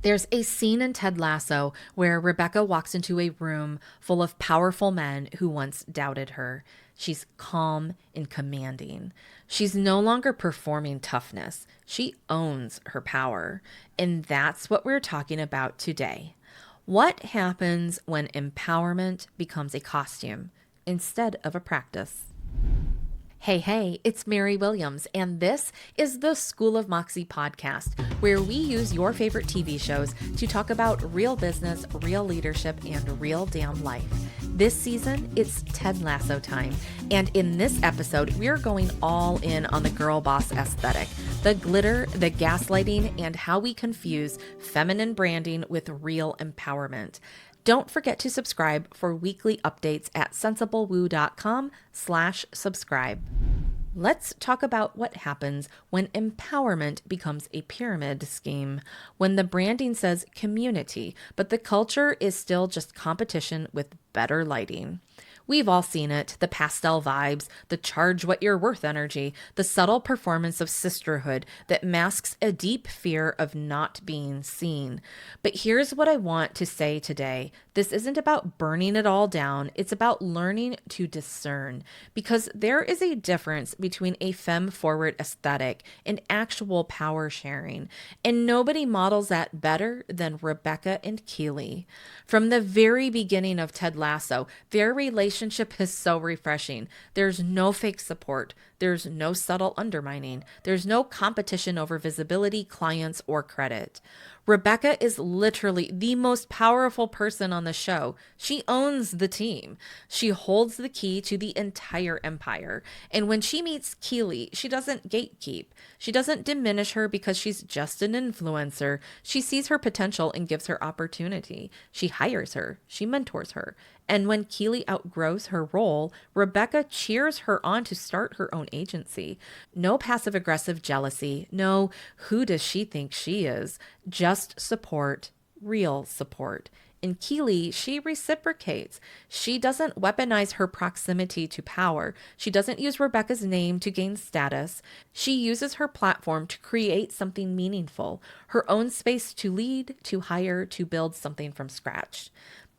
There's a scene in Ted Lasso where Rebecca walks into a room full of powerful men who once doubted her. She's calm and commanding. She's no longer performing toughness. She owns her power. And that's what we're talking about today. What happens when empowerment becomes a costume instead of a practice? Hey, it's Mary Williams, and this is the School of Moxie Podcast, where we use your favorite TV shows to talk about real business, real leadership, and real damn life. This season, it's Ted Lasso time, and in this episode, we're going all in on the girl boss aesthetic, the glitter, the gaslighting, and how we confuse feminine branding with real empowerment. Don't forget to subscribe for weekly updates at sensiblewoo.com/subscribe. Let's talk about what happens when empowerment becomes a pyramid scheme, when the branding says community, but the culture is still just competition with better lighting. We've all seen it, the pastel vibes, the charge what you're worth energy, the subtle performance of sisterhood that masks a deep fear of not being seen. But here's what I want to say today. This isn't about burning it all down. It's about learning to discern, because there is a difference between a femme-forward aesthetic and actual power sharing, and nobody models that better than Rebecca and Keeley. From the very beginning of Ted Lasso, their relationship is so refreshing. There's no fake support. There's no subtle undermining. There's no competition over visibility, clients, or credit. Rebecca is literally the most powerful person on the show. She owns the team. She holds the key to the entire empire. And when she meets Keeley, she doesn't gatekeep. She doesn't diminish her because she's just an influencer. She sees her potential and gives her opportunity. She hires her. She mentors her. And when Keeley outgrows her role, Rebecca cheers her on to start her own agency. No passive-aggressive jealousy. No, who does she think she is? Just support, real support. In Keeley, she reciprocates. She doesn't weaponize her proximity to power. She doesn't use Rebecca's name to gain status. She uses her platform to create something meaningful, her own space to lead, to hire, to build something from scratch.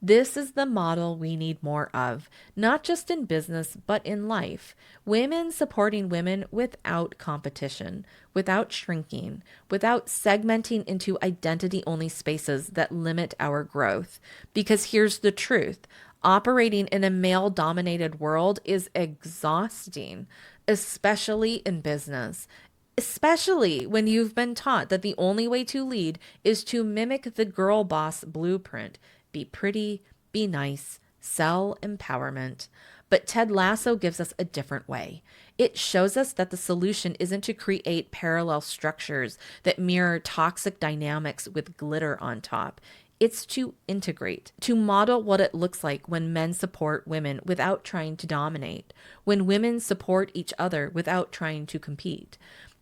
This is the model we need more of, not just in business, but in life. Women supporting women without competition, without shrinking, without segmenting into identity-only spaces that limit our growth. Because here's the truth. Operating in a male-dominated world is exhausting, especially in business. Especially when you've been taught that the only way to lead is to mimic the girl boss blueprint. Be pretty, be nice, sell empowerment. But Ted Lasso gives us a different way. It shows us that the solution isn't to create parallel structures that mirror toxic dynamics with glitter on top. It's to integrate, to model what it looks like when men support women without trying to dominate, when women support each other without trying to compete.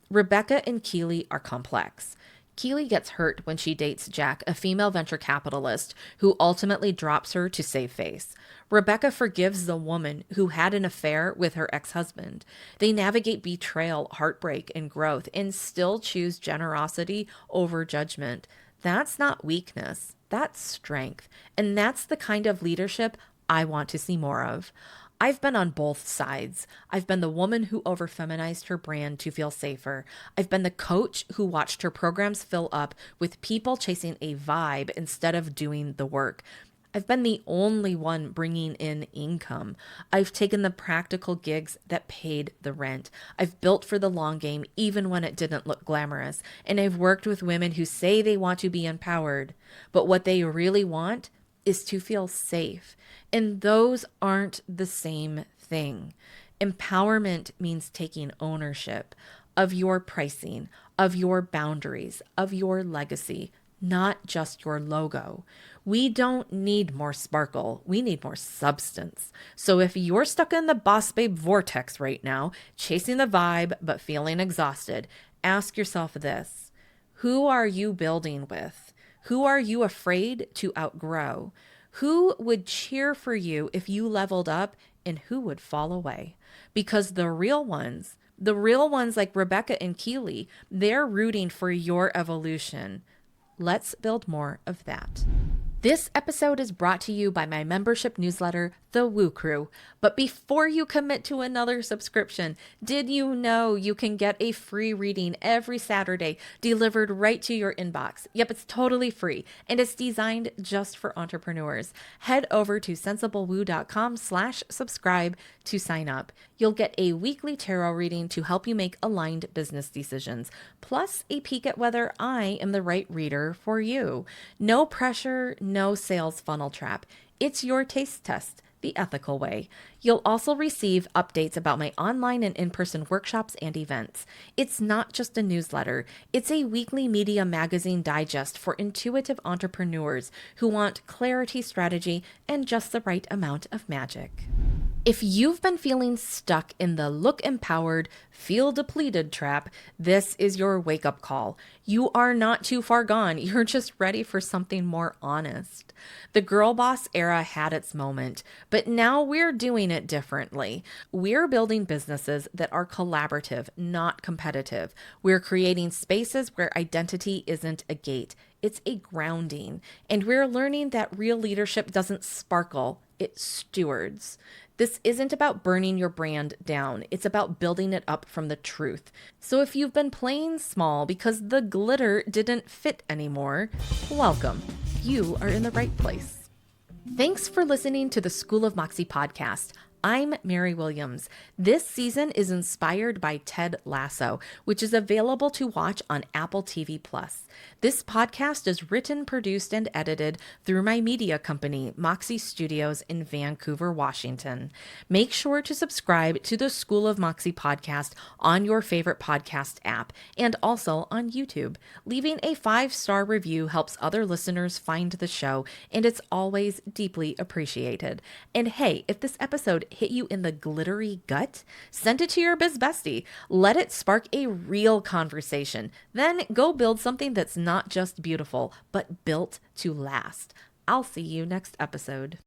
Rebecca and Keeley are complex. Keeley gets hurt when she dates Jack, a female venture capitalist who ultimately drops her to save face. Rebecca forgives the woman who had an affair with her ex-husband. They navigate betrayal, heartbreak, and growth and still choose generosity over judgment. That's not weakness. That's strength. And that's the kind of leadership I want to see more of. I've been on both sides. I've been the woman who over-feminized her brand to feel safer. I've been the coach who watched her programs fill up with people chasing a vibe instead of doing the work. I've been the only one bringing in income. I've taken the practical gigs that paid the rent. I've built for the long game even when it didn't look glamorous. And I've worked with women who say they want to be empowered, but what they really want is to feel safe. And those aren't the same thing. Empowerment means taking ownership of your pricing, of your boundaries, of your legacy, not just your logo. We don't need more sparkle. We need more substance. So if you're stuck in the boss babe vortex right now, chasing the vibe but feeling exhausted, ask yourself this. Who are you building with? Who are you afraid to outgrow? Who would cheer for you if you leveled up, and who would fall away? Because the real ones like Rebecca and Keeley, they're rooting for your evolution. Let's build more of that. This episode is brought to you by my membership newsletter, The Woo Crew. But before you commit to another subscription, did you know you can get a free reading every Saturday delivered right to your inbox? Yep, it's totally free, and it's designed just for entrepreneurs. Head over to sensiblewoo.com/subscribe to sign up. You'll get a weekly tarot reading to help you make aligned business decisions, plus a peek at whether I am the right reader for you. No pressure, no sales funnel trap. It's your taste test, the ethical way. You'll also receive updates about my online and in-person workshops and events. It's not just a newsletter. It's a weekly media magazine digest for intuitive entrepreneurs who want clarity, strategy, and just the right amount of magic. If you've been feeling stuck in the look empowered, feel depleted trap, this is your wake-up call. You are not too far gone. You're just ready for something more honest. The girl boss era had its moment, but now we're doing it differently. We're building businesses that are collaborative, not competitive. We're creating spaces where identity isn't a gate. It's a grounding. And we're learning that real leadership doesn't sparkle, it stewards. This isn't about burning your brand down. It's about building it up from the truth. So if you've been playing small because the glitter didn't fit anymore, welcome. You are in the right place. Thanks for listening to the School of Moxie podcast. I'm Mary Williams. This season is inspired by Ted Lasso, which is available to watch on Apple TV+. This podcast is written, produced, and edited through my media company, Moxie Studios in Vancouver, Washington. Make sure to subscribe to the School of Moxie podcast on your favorite podcast app and also on YouTube. Leaving a 5-star review helps other listeners find the show, and it's always deeply appreciated. And hey, if this episode hit you in the glittery gut, send it to your biz bestie. Let it spark a real conversation. Then go build something that's not just beautiful, but built to last. I'll see you next episode.